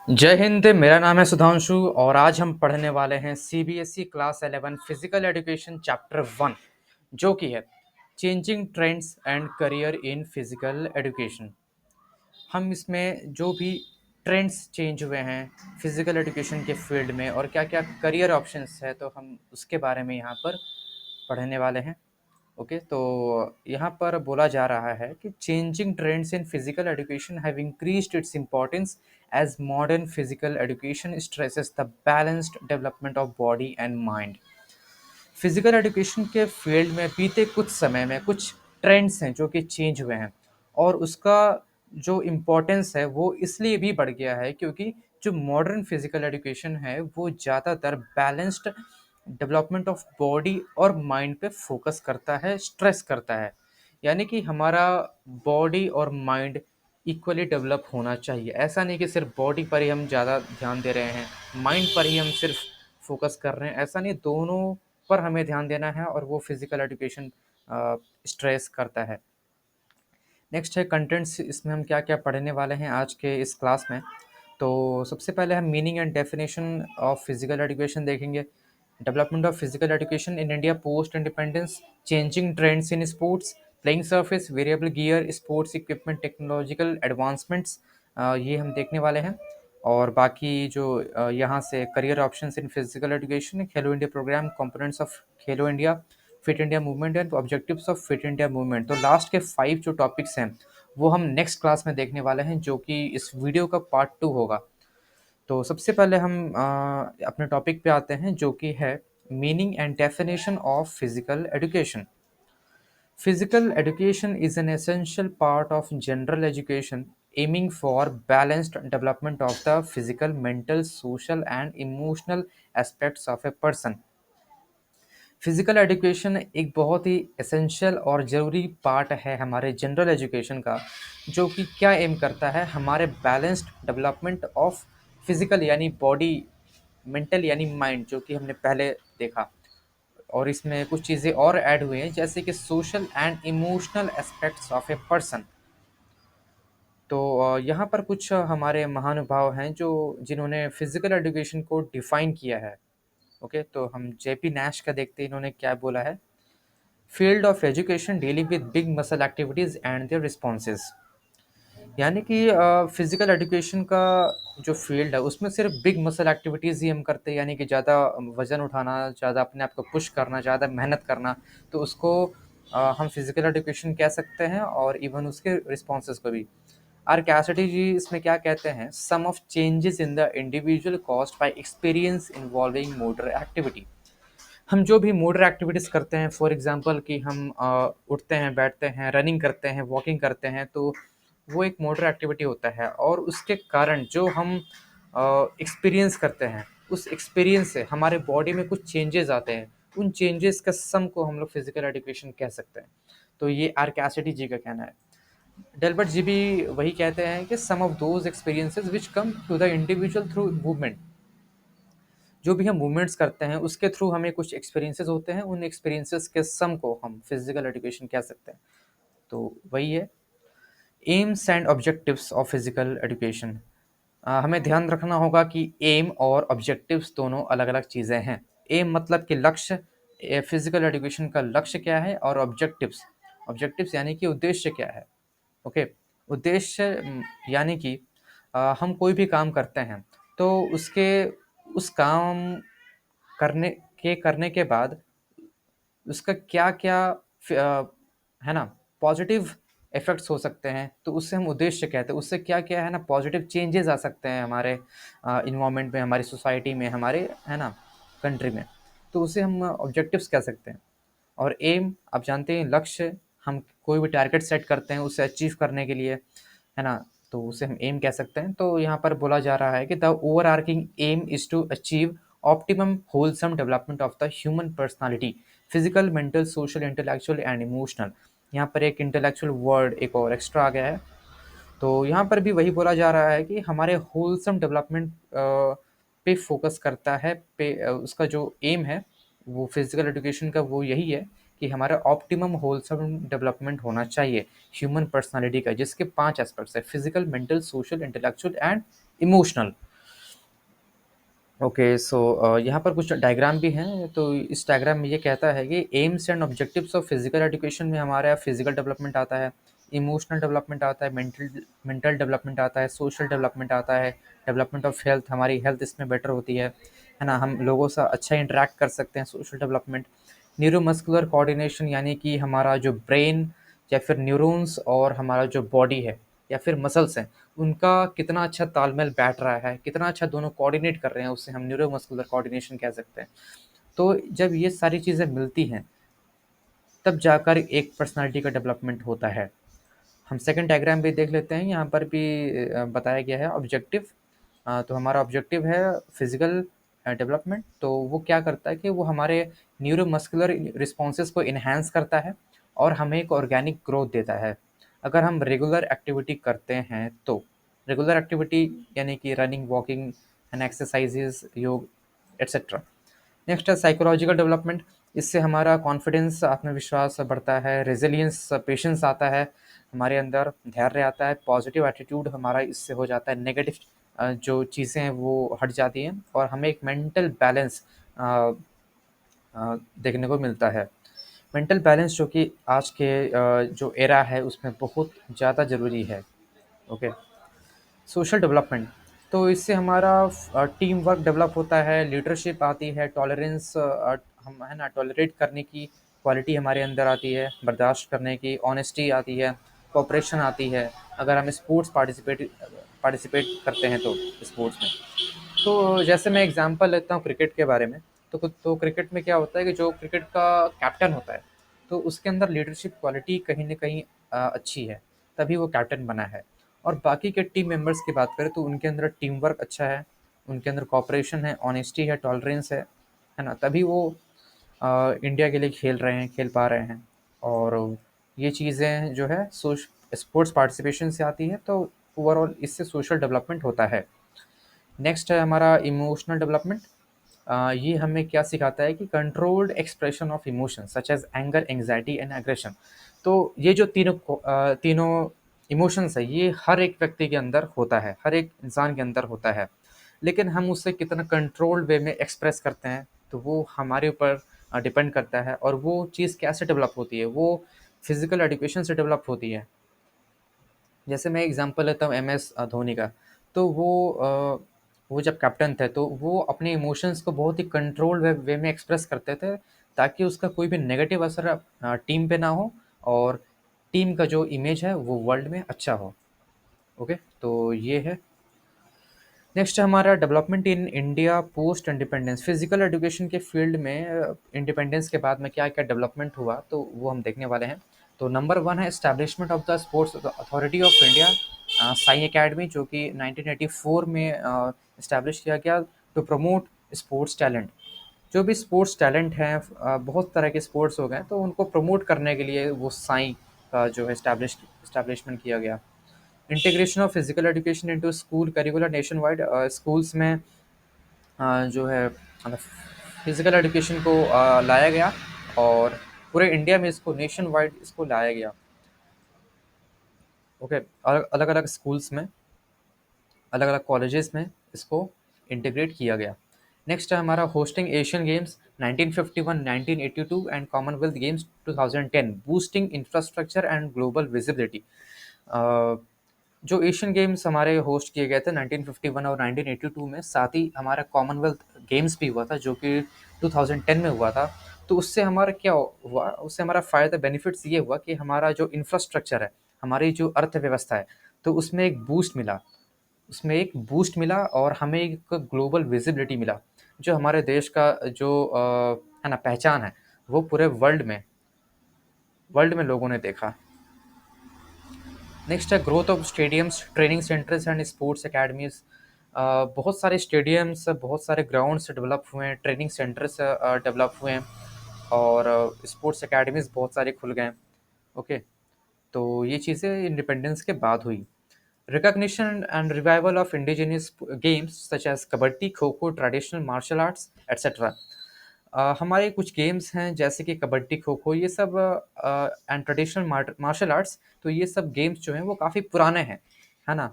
जय हिंद। मेरा नाम है सुधांशु और आज हम पढ़ने वाले हैं CBSE class 11 physical education chapter 1 जो कि है changing trends and career in physical education. हम इसमें जो भी ट्रेंड्स चेंज हुए हैं फिजिकल एजुकेशन के फील्ड में और क्या क्या करियर ऑप्शंस है तो हम उसके बारे में यहाँ पर पढ़ने वाले हैं। ओके, तो यहाँ पर बोला जा रहा है कि changing trends in physical education have increased its importance as modern physical education stresses the balanced development of body and mind. Physical education के फील्ड में बीते कुछ समय में कुछ ट्रेंड्स हैं जो कि चेंज हुए हैं और उसका जो इम्पोर्टेंस है वो इसलिए भी बढ़ गया है क्योंकि जो मॉडर्न फिजिकल एजुकेशन है वो ज़्यादातर बैलेंस्ड डेवलपमेंट ऑफ बॉडी और माइंड पे फोकस करता है, स्ट्रेस करता है। यानी कि हमारा बॉडी और माइंड इक्वली डेवलप होना चाहिए। ऐसा नहीं कि सिर्फ बॉडी पर ही हम ज़्यादा ध्यान दे रहे हैं, माइंड पर ही हम सिर्फ फोकस कर रहे हैं, ऐसा नहीं, दोनों पर हमें ध्यान देना है और वो फिजिकल एजुकेशन स्ट्रेस करता है। नेक्स्ट है कंटेंट्स, इसमें हम क्या क्या पढ़ने वाले हैं आज के इस क्लास में। तो सबसे पहले हम meaning and definition of physical education देखेंगे। Development of physical education in India post independence, changing trends in sports, playing surface, variable gear, sports equipment, technological advancements, ये हम देखने वाले हैं। और बाकी जो यहाँ से career options in physical education, Khelo India programme, components of Khelo India, fit India movement and objectives of fit India movement. तो लास्ट के 5 जो टॉपिक्स हैं वो हम नेक्स्ट क्लास में देखने वाले हैं जो कि इस वीडियो का पार्ट 2 होगा। तो सबसे पहले हम अपने टॉपिक पे आते हैं जो कि है meaning and definition of physical education. Physical education is an essential part of general education, aiming for balanced development of the physical, mental, social, and emotional aspects of a person. Physical education एक बहुत ही essential और ज़रूरी part है हमारे general education का, जो कि क्या एम करता है, हमारे बैलेंस्ड डेवलपमेंट ऑफ फिजिकल यानी बॉडी, मेंटल यानी माइंड, जो कि हमने पहले देखा। और इसमें कुछ चीज़ें और ऐड हुई हैं जैसे कि social and emotional aspects of a person. तो यहाँ पर कुछ हमारे महानुभाव हैं जो जिन्होंने फिजिकल एजुकेशन को डिफाइन किया है। ओके, तो हम जेपी नैश का देखते हैं, इन्होंने क्या बोला है। Field of education dealing with big muscle activities and their responses. यानी कि फिजिकल एजुकेशन का जो फील्ड है उसमें सिर्फ बिग मसल एक्टिविटीज़ ही हम करते हैं, यानी कि ज़्यादा वजन उठाना, ज़्यादा अपने आप को पुश करना, ज़्यादा मेहनत करना, तो उसको हम फिजिकल एजुकेशन कह सकते हैं। और इवन उसके रिस्पॉन्सेज को भी। आर कैसिडी जी इसमें क्या कहते हैं, some of changes in the individual caused by experience involving motor activity. हम जो भी मोटर एक्टिविटीज़ करते हैं, फॉर एग्जांपल कि हम उठते हैं, बैठते हैं, रनिंग करते हैं, वॉकिंग करते हैं, तो वो एक मोटर एक्टिविटी होता है और उसके कारण जो हम एक्सपीरियंस करते हैं, उस एक्सपीरियंस से हमारे बॉडी में कुछ चेंजेस आते हैं। उन चेंजेस का सम को हम लोग फिजिकल एजुकेशन कह सकते हैं। तो ये आर कैसिडी जी का कहना है। डेल्बर्ट जी भी वही कहते हैं कि some of those experiences which come to the individual through movement. जो भी हम मूवमेंट्स करते हैं उसके थ्रू हमें कुछ एक्सपीरियंसेस होते हैं, उन एक्सपीरियंसेस के सम को हम फिजिकल एजुकेशन कह सकते हैं। तो वही है AIIMS and objectives of physical education. हमें ध्यान रखना होगा कि एम और ऑब्जेक्टिव्स दोनों अलग अलग चीज़ें हैं। एम मतलब कि लक्ष्य, फिजिकल एजुकेशन का लक्ष्य क्या है, और ऑब्जेक्टिव्स, ऑब्जेक्टिव्स यानी कि उद्देश्य क्या है। ओके, उद्देश्य यानी कि हम कोई भी काम करते हैं तो उसके उस काम करने के बाद उसका क्या-क्या है ना, पॉजिटिव इफ़ेक्ट्स हो सकते हैं, तो उससे हम उद्देश्य कहते हैं। उससे क्या-क्या है ना पॉजिटिव चेंजेस आ सकते हैं हमारे एनवायरनमेंट में, हमारी सोसाइटी में, हमारे है ना कंट्री में। तो उसे हम ऑब्जेक्टिव्स कह सकते हैं। और एम आप जानते हैं लक्ष्य, हम कोई भी टारगेट सेट करते हैं उसे अचीव करने के लिए, है ना? तो उसे हम एम कह सकते हैं। तो यहाँ पर बोला जा रहा है कि the overarching aim is to achieve optimum wholesome development of the human personality, physical, mental, social, intellectual and emotional. यहाँ पर एक इंटेलेक्चुअल वर्ड एक और एक्स्ट्रा आ गया है। तो यहाँ पर भी वही बोला जा रहा है कि हमारे होलसम डेवलपमेंट पे फोकस करता है, उसका जो एम है वो फिजिकल एजुकेशन का वो यही है कि हमारा ऑप्टिमम होलसम डेवलपमेंट होना चाहिए ह्यूमन पर्सनालिटी का, जिसके 5 एस्पेक्ट्स है, physical, mental, social, intellectual and emotional. Okay, so यहाँ पर कुछ डायग्राम भी हैं। तो इस डायग्राम में ये कहता है कि AIIMS and objectives of physical education में हमारा फिजिकल डेवलपमेंट आता है, इमोशनल डेवलपमेंट आता है, मेंटल मेंटल डेवलपमेंट आता है, सोशल डेवलपमेंट आता है, डेवलपमेंट ऑफ हेल्थ, हमारी हेल्थ इसमें बेटर होती है ना, हम लोगों से अच्छा इंटरेक्ट कर सकते हैं, सोशल डेवलपमेंट, न्यूरोमस्कुलर कोऑर्डिनेशन यानी कि हमारा जो ब्रेन या फिर न्यूरॉन्स और हमारा जो बॉडी है या फिर मसल्स हैं, उनका कितना अच्छा तालमेल बैठ रहा है, कितना अच्छा दोनों कोऑर्डिनेट कर रहे हैं, उससे हम न्यूरोमस्कुलर कोऑर्डिनेशन कह सकते हैं। तो जब ये सारी चीज़ें मिलती हैं, तब जाकर एक पर्सनैलिटी का डेवलपमेंट होता है। हम सेकंड डायग्राम भी देख लेते हैं, यहाँ पर भी बताया गया है ऑब्जेक्टिव। तो हमारा ऑब्जेक्टिव है फिजिकल डेवलपमेंट। तो वो क्या करता है कि वो हमारे न्यूरोमस्कुलर रिस्पॉन्सेस को इन्हांस करता है और हमें एक ऑर्गेनिक ग्रोथ देता है। अगर हम रेगुलर एक्टिविटी करते हैं तो रेगुलर एक्टिविटी यानी कि रनिंग, वॉकिंग एंड एक्सरसाइजेज, योग एट्सेट्रा। नेक्स्ट है साइकोलॉजिकल डेवलपमेंट। इससे हमारा कॉन्फिडेंस, आत्मविश्वास बढ़ता है, रेजिलियंस, पेशेंस आता है हमारे अंदर, धैर्य आता है, पॉजिटिव एटीट्यूड हमारा इससे हो जाता है, नेगेटिव जो चीज़ें हैं वो हट जाती हैं और हमें एक मेंटल बैलेंस देखने को मिलता है। मेंटल बैलेंस जो कि आज के जो एरा है उसमें बहुत ज़्यादा ज़रूरी है। Okay, social development. तो इससे हमारा टीम वर्क डेवलप होता है, लीडरशिप आती है, टॉलरेंस, हम है ना, टॉलरेट करने की क्वालिटी हमारे अंदर आती है, बर्दाश्त करने की, ऑनेस्टी आती है, कोऑपरेशन आती है। अगर हम स्पोर्ट्स पार्टिसिपेट पार्टिसिपेट करते हैं तो स्पोर्ट्स में, तो जैसे मैं एग्जांपल लेता हूँ क्रिकेट के बारे में। तो क्रिकेट में क्या होता है कि जो क्रिकेट का कैप्टन होता है, तो उसके अंदर लीडरशिप क्वालिटी कहीं न कहीं अच्छी है, तभी वो कैप्टन बना है। और बाकी के टीम मेंबर्स की बात करें तो उनके अंदर टीम वर्क अच्छा है, उनके अंदर कोऑपरेशन है, ऑनेस्टी है, टॉलरेंस है ना? तभी वो इंडिया के लिए खेल रहे हैं, खेल पा रहे हैं। और ये चीज़ें जो है स्पोर्ट्स पार्टिसिपेशन से आती है, तो ओवरऑल इससे सोशल डेवलपमेंट होता है। नेक्स्ट है हमारा इमोशनल डेवलपमेंट। ये हमें क्या सिखाता है कि controlled expression of emotion such as anger, anxiety and aggression. तो ये जो तीनों इमोशंस है, ये हर एक व्यक्ति के अंदर होता है, हर एक इंसान के अंदर होता है, लेकिन हम उससे कितना कंट्रोल्ड वे में एक्सप्रेस करते हैं, तो वो हमारे ऊपर डिपेंड करता है। और वो चीज़ कैसे डेवलप होती है, वो फिजिकल एजुकेशन से डेवलप होती है। जैसे मैं एग्जांपल लेता हूँ एम एस धोनी का। तो वो जब कैप्टन थे तो वो अपने इमोशंस को बहुत ही कंट्रोल्ड वे में एक्सप्रेस करते थे, ताकि उसका कोई भी नेगेटिव असर टीम पे ना हो और टीम का जो इमेज है वो वर्ल्ड में अच्छा हो। ओके, तो ये है। नेक्स्ट हमारा development in India post independence. Physical education के फील्ड में इंडिपेंडेंस के बाद में क्या क्या डेवलपमेंट हुआ, तो वो हम देखने वाले हैं। तो नंबर वन है establishment of the sports authority of India, Sai academy, जो कि 1984 में इस्टेब्लिश किया गया टू प्रमोट स्पोर्ट्स टैलेंट। जो भी स्पोर्ट्स टैलेंट हैं, बहुत तरह के स्पोर्ट्स हो गए, तो उनको प्रमोट करने के लिए वो साई का जो है इस्टेब्लिशमेंट किया गया। Integration of physical education into school curricular nation wide. Schools में जो है फिजिकल एजुकेशन को लाया गया और पूरे इंडिया में इसको नेशन वाइड इसको लाया गया। ओके, अलग अलग स्कूल्स में, अलग अलग कॉलेजेस में इसको इंटीग्रेट किया गया। नेक्स्ट है हमारा hosting Asian games 1951, 1982 and Commonwealth games 2010, boosting infrastructure and global visibility. जो एशियन गेम्स हमारे होस्ट किए गए थे 1951 और 1982 में, साथ ही हमारा कॉमनवेल्थ गेम्स भी हुआ था जो कि 2010 में हुआ था। तो उससे हमारा क्या हुआ, उससे हमारा फ़ायदा बेनिफिट्स ये हुआ कि हमारा जो इंफ्रास्ट्रक्चर है, हमारी जो अर्थव्यवस्था है, तो उसमें एक बूस्ट मिला, और हमें एक ग्लोबल विजिबिलिटी मिला। जो हमारे देश का जो है ना पहचान है, वो पूरे वर्ल्ड में लोगों ने देखा। नेक्स्ट है growth of stadiums, training centres and sports academies. बहुत सारे स्टेडियम्स, बहुत सारे ग्राउंड्स डेवलप हुए हैं, ट्रेनिंग सेंटर्स डेवलप हुए हैं और स्पोर्ट्स अकेडमीज बहुत सारे खुल गए हैं। ओके, तो ये चीज़ें इंडिपेंडेंस के बाद हुई। Recognition and revival of indigenous games such as kabaddi, kho kho, traditional martial arts etcetera. हमारे कुछ गेम्स हैं जैसे कि कबड्डी, खो खो, ये सब एंड ट्रेडिशनल मार्शल आर्ट्स। तो ये सब गेम्स जो हैं वो काफ़ी पुराने हैं, है ना,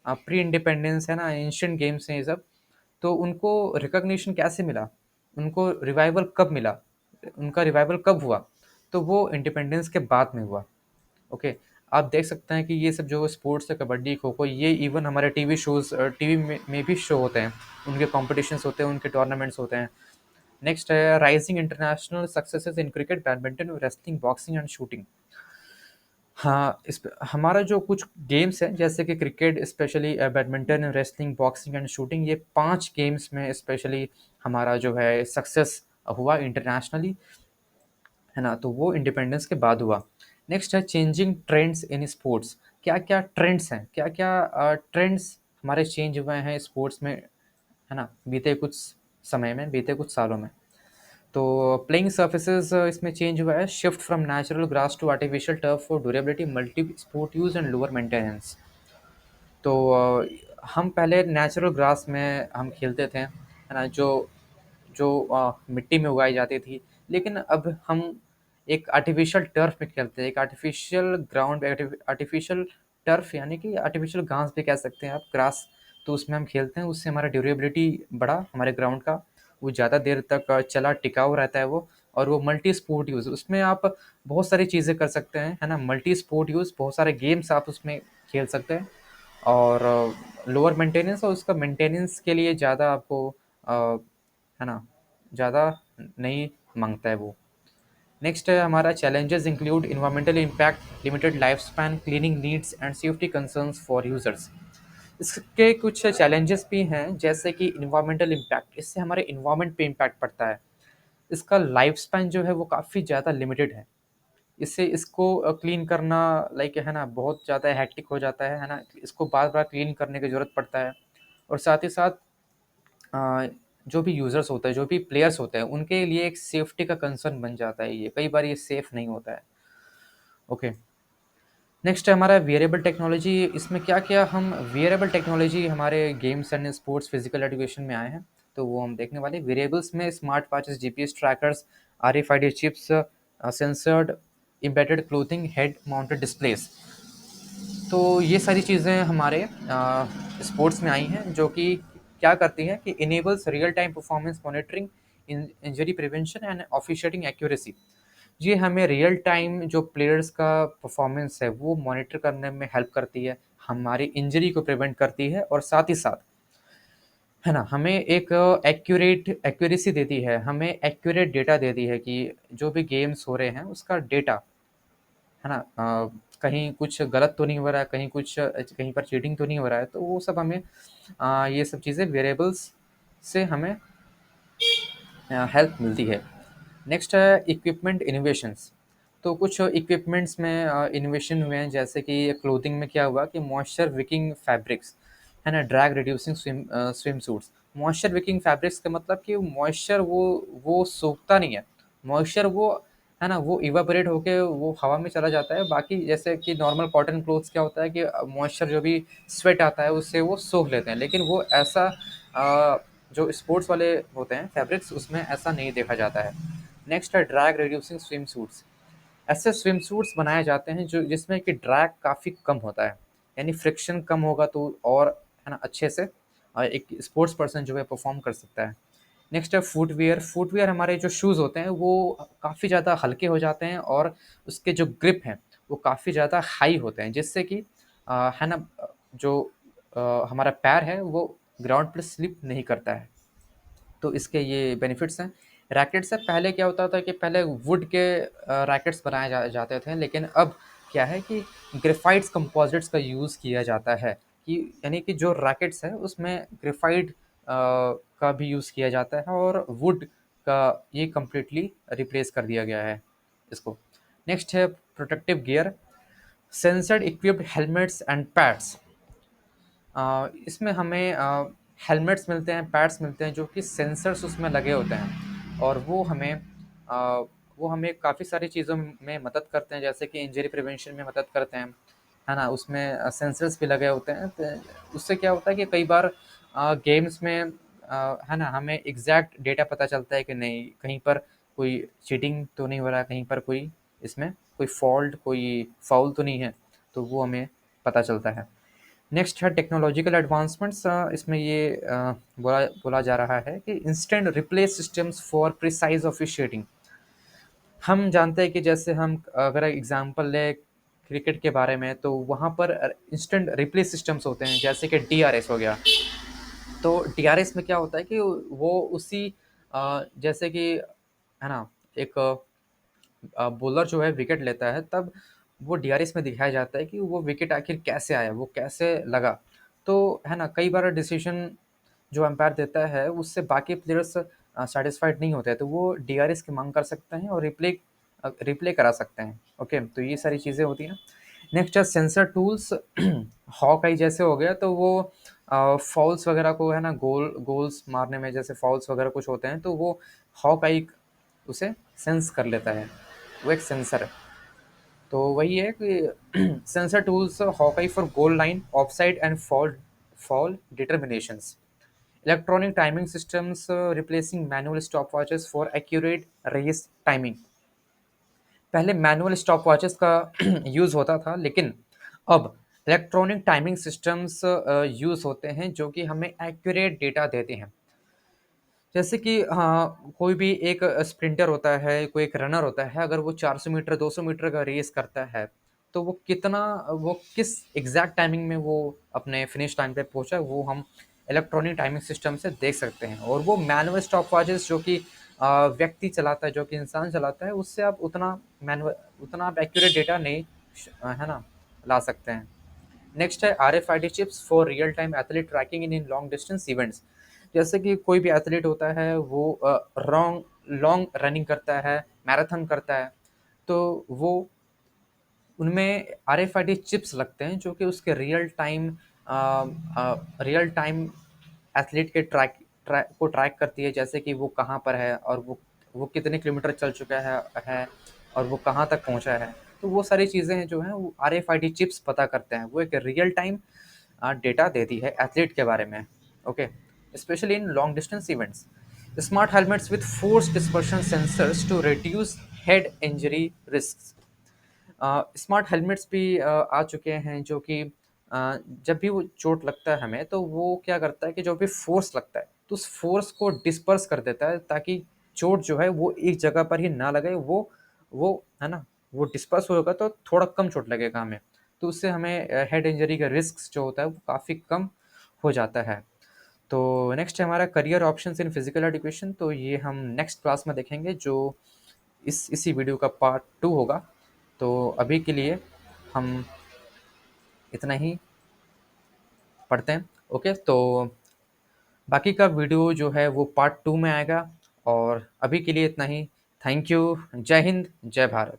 प्री इंडिपेंडेंस है ना, एंशियंट गेम्स हैं ये सब। तो उनको रिकॉग्निशन कैसे मिला? उनको रिवाइवल कब मिला? उनका रिवाइवल कब हुआ? तो वो इंडिपेंडेंस के बाद में हुआ। ओके, आप देख सकते हैं कि ये सब जो स्पोर्ट्स है, कबड्डी, खो-खो, ये इवन हमारे टीवी शोज़ टीवी में भी शो होते हैं। उनके कॉम्पिटिशन्स होते हैं, उनके टूर्नामेंट्स होते हैं। नेक्स्ट है rising international successes in cricket, badminton, wrestling, boxing and shooting. हाँ, इस प हमारा जो कुछ गेम्स हैं, जैसे कि cricket specially badminton, wrestling, boxing and shooting, ये 5 गेम्स में स्पेशली हमारा जो है सक्सेस हुआ इंटरनेशनली, है ना? तो वो इंडिपेंडेंस के बाद हुआ। नेक्स्ट है चेंजिंग ट्रेंड्स इन स्पोर्ट्स। क्या-क्या ट्रेंड्स हैं? क्या-क्या ट्रेंड्स हमारे चेंज हुए हैं स्पोर्ट्स में, है ना? बीते कुछ समय में, बीते कुछ सालों में। तो प्लेइंग सर्फेसेस इसमें चेंज हुआ है, shift from natural grass to artificial turf for durability, multi sport use and lower maintenance. तो हम पहले नेचुरल ग्रास में हम खेलते थे, है ना? जो जो मिट्टी में उगाई जाती थी, लेकिन अब हम एक आर्टिफिशियल टर्फ में खेलते हैं, एक आर्टिफिशियल ग्राउंड पे, आर्टिफिशियल टर्फ यानी कि आर्टिफिशियल घास भी कह सकते हैं आप, ग्रास। तो उसमें हम खेलते हैं, उससे हमारा ड्यूरेबिलिटी बढ़ा हमारे ग्राउंड का, वो ज़्यादा देर तक चला, टिकाऊ रहता है वो। और वो मल्टी स्पोर्ट यूज़, उसमें आप बहुत सारी चीज़ें कर सकते हैं, है ना? मल्टी स्पोर्ट यूज़, बहुत सारे गेम्स आप उसमें खेल सकते हैं। और लोअर मेंटेनेंस, और उसका मेंटेनेंस के लिए ज़्यादा आपको है ना, ज़्यादा नहीं माँगता है वो। नेक्स्ट है हमारा challenges include environmental impact, limited life span, cleaning needs and safety concerns for users. इसके कुछ चैलेंजेस भी हैं, जैसे कि एनवायरमेंटल इम्पैक्ट, इससे हमारे एनवायरनमेंट पे इम्पैक्ट पड़ता है। इसका लाइफ स्पैन जो है वो काफ़ी ज़्यादा लिमिटेड है। इससे इसको क्लीन करना, लाइक, है ना, बहुत ज़्यादा हेक्टिक हो जाता है ना? इसको बार-बार क्लीन करने की ज़रूरत पड़ता है। और साथ ही साथ जो भी यूज़र्स होते हैं, जो भी प्लेयर्स होते हैं, उनके लिए एक सेफ्टी का कंसर्न बन जाता है ये। कई बार ये सेफ़ नहीं होता है। ओके। नेक्स्ट है हमारा वियरेबल टेक्नोलॉजी। इसमें क्या-क्या हम वियरेबल टेक्नोलॉजी हमारे games and sports physical education में आए हैं, तो वो हम देखने वाले हैं। वियरेबल्स में smart watches, GPS trackers, RFID chips, sensored embedded clothing, head mounted displays. तो ये सारी चीज़ें हमारे स्पोर्ट्स में आई हैं, जो कि क्या करती हैं कि enables real time performance monitoring, injury prevention and officiating accuracy. ये हमें रियल टाइम जो प्लेयर्स का परफॉर्मेंस है वो मॉनिटर करने में हेल्प करती है, हमारी इंजरी को प्रिवेंट करती है, और साथ ही साथ, है ना, हमें एक एक्यूरेसी देती है, हमें एक्यूरेट डेटा देती है कि जो भी गेम्स हो रहे हैं उसका डेटा, है ना, कहीं कुछ गलत तो नहीं हो रहा है, कहीं कुछ कहीं पर चीटिंग तो नहीं हो रहा है, तो वो सब हमें ये सब चीज़ें वेरिएबल्स से हमें हेल्प मिलती है। नेक्स्ट है इक्विपमेंट इनोवेशंस। तो कुछ इक्विपमेंट्स में इनोवेशन हुए हैं, जैसे कि क्लोथिंग में क्या हुआ कि मॉइस्चर विकिंग फैब्रिक्स, है ना, drag reducing swim suits. Moisture Viking fabrics का मतलब कि मॉइस्चर वो सोखता नहीं है। मॉइस्चर वो, है ना, वो इवापोरेट होके वो हवा में चला जाता है। बाकी जैसे कि नॉर्मल कॉटन क्लोथ्स क्या होता है कि मॉइस्चर जो भी स्वेट आता है उससे वो सोख लेते हैं, लेकिन वो ऐसा जो स्पोर्ट्स वाले होते हैं फैब्रिक्स, उसमें ऐसा नहीं देखा जाता है। नेक्स्ट है ड्रैग रिड्यूसिंग स्विम सूट्स। ऐसे स्विम सूट्स बनाए जाते हैं जो जिसमें कि ड्रैग काफ़ी कम होता है, यानी फ्रिक्शन कम होगा, तो और, है ना, अच्छे से एक स्पोर्ट्स पर्सन जो है परफॉर्म कर सकता है। नेक्स्ट है फुटवियर। फुटवियर हमारे जो शूज़ होते हैं वो काफ़ी ज़्यादा हल्के हो जाते हैं, और उसके जो ग्रिप हैं वो काफ़ी ज़्यादा हाई होते हैं, जिससे कि है ना, जो हमारा पैर है वो ग्राउंड पर स्लिप नहीं करता है। तो इसके ये बेनिफिट्स हैं। रैकेट्स से पहले क्या होता था कि पहले वुड के रैकेट्स बनाए जाते थे, लेकिन अब क्या है कि ग्रेफ़ाइट्स कंपोज़िट्स का यूज़ किया जाता है, कि यानी कि जो रैकेट्स हैं उसमें ग्रेफ़ाइट का भी यूज़ किया जाता है, और वुड का ये कंप्लीटली रिप्लेस कर दिया गया है इसको। नेक्स्ट है protective gear, sensored equipped helmets and pads. इसमें हमें हेलमेट्स मिलते हैं, पैड्स मिलते हैं, जो कि सेंसर्स उसमें लगे होते हैं, और वो हमें काफ़ी सारी चीज़ों में मदद करते हैं, जैसे कि इंजरी प्रिवेंशन में मदद करते हैं, है ना? उसमें सेंसर्स भी लगे होते हैं, तो उससे क्या होता है कि कई बार गेम्स में, है ना, हमें एग्जैक्ट डेटा पता चलता है कि नहीं, कहीं पर कोई चीटिंग तो नहीं हो रहा है, कहीं पर कोई इसमें कोई फॉल्ट, कोई फाउल तो नहीं है, तो वो हमें पता चलता है। नेक्स्ट है टेक्नोलॉजिकल एडवांसमेंट्स। इसमें ये बोला बोला जा रहा है कि instant replace systems for precise officiating. हम जानते हैं कि जैसे हम अगर एग्जांपल लें क्रिकेट के बारे में, तो वहाँ पर इंस्टेंट रिप्ले सिस्टम्स होते हैं, जैसे कि डीआरएस हो गया। तो डीआरएस में क्या होता है कि वो उसी जैसे कि है ना, एक बॉलर जो है विकेट लेता है, तब वो डीआरएस में दिखाया जाता है कि वो विकेट आखिर कैसे आया, वो कैसे लगा। तो है ना, कई बार डिसीजन जो एम्पायर देता है उससे बाकी प्लेयर्स सेटिस्फाइड नहीं होते हैं, तो वो डीआरएस की मांग कर सकते हैं और रिप्ले रिप्ले करा सकते हैं। ओके, तो ये सारी चीज़ें होती हैं। नेक्स्ट है सेंसर टूल्स। हॉकाई जैसे हो गया, तो वो फॉल्स वगैरह को है ना, गोल्स मारने में जैसे फॉल्स वगैरह कुछ होते हैं, तो वो हॉकाई उसे सेंस कर लेता है, वो एक सेंसर है। तो वही है कि sensor tools hawkeye for goal line, offside and foul foul determinations. Electronic timing systems replacing manual stop watches for accurate race timing. पहले मैनुअल स्टॉप वॉचेस का यूज़ होता था, लेकिन अब इलेक्ट्रॉनिक टाइमिंग सिस्टम्स यूज़ होते हैं जो कि हमें एक्यूरेट डेटा देते हैं। जैसे कि हाँ, कोई भी एक स्प्रिंटर होता है, कोई एक रनर होता है, अगर वो 400 मीटर 200 मीटर का रेस करता है, तो वो किस एग्जैक्ट टाइमिंग में वो अपने फिनिश टाइम पे पहुंचा, वो हम इलेक्ट्रॉनिक टाइमिंग सिस्टम से देख सकते हैं। और वो मैनुअल स्टॉप वॉचेस जो कि व्यक्ति चलाता है, जो कि इंसान चलाता है, उससे आप उतना आप एक्यूरेट डेटा नहीं है ना, ला सकते हैं। नेक्स्ट है RFID chips for real time athlete tracking in in long distance events. जैसे कि कोई भी एथलीट होता है, वो लॉन्ग रनिंग करता है, मैराथन करता है, तो वो उनमें आरएफआईडी चिप्स लगते हैं जो कि उसके रियल टाइम एथलीट के ट्रैक को ट्रैक करती है, जैसे कि वो कहाँ पर है और वो कितने किलोमीटर चल चुका है और वो कहाँ तक पहुँचा है। तो वो सारी चीज़ें हैं जो हैं, वो आरएफआईडी चिप्स पता करते हैं। वो एक रियल टाइम डेटा देती है एथलीट के बारे में। Okay, specially in long distance events. Smart helmets with force dispersion sensors to reduce head injury risk. Smart helmets भी आ चुके हैं जो कि जब भी वो चोट लगता है हमें, तो वो क्या करता है कि जो भी फोर्स लगता है, तो उस फोर्स को डिस्पर्स कर देता है, ताकि चोट जो है वो एक जगह पर ही ना लगे। वो है ना, वो डिस्पर्स होगा तो थोड़ा कम चोट लगेगा हमें, तो उससे हमें हेड इंजरी का रिस्क जो होता है वो काफ़ी कम हो जाता है। तो नेक्स्ट है हमारा करियर ऑप्शंस इन फिजिकल एजुकेशन। तो ये हम नेक्स्ट क्लास में देखेंगे, जो इसी वीडियो का पार्ट 2 होगा। तो अभी के लिए हम इतना ही पढ़ते हैं। ओके, तो बाकी का वीडियो जो है वो पार्ट 2 में आएगा, और अभी के लिए इतना ही। Thank you. जय हिंद, जय भारत।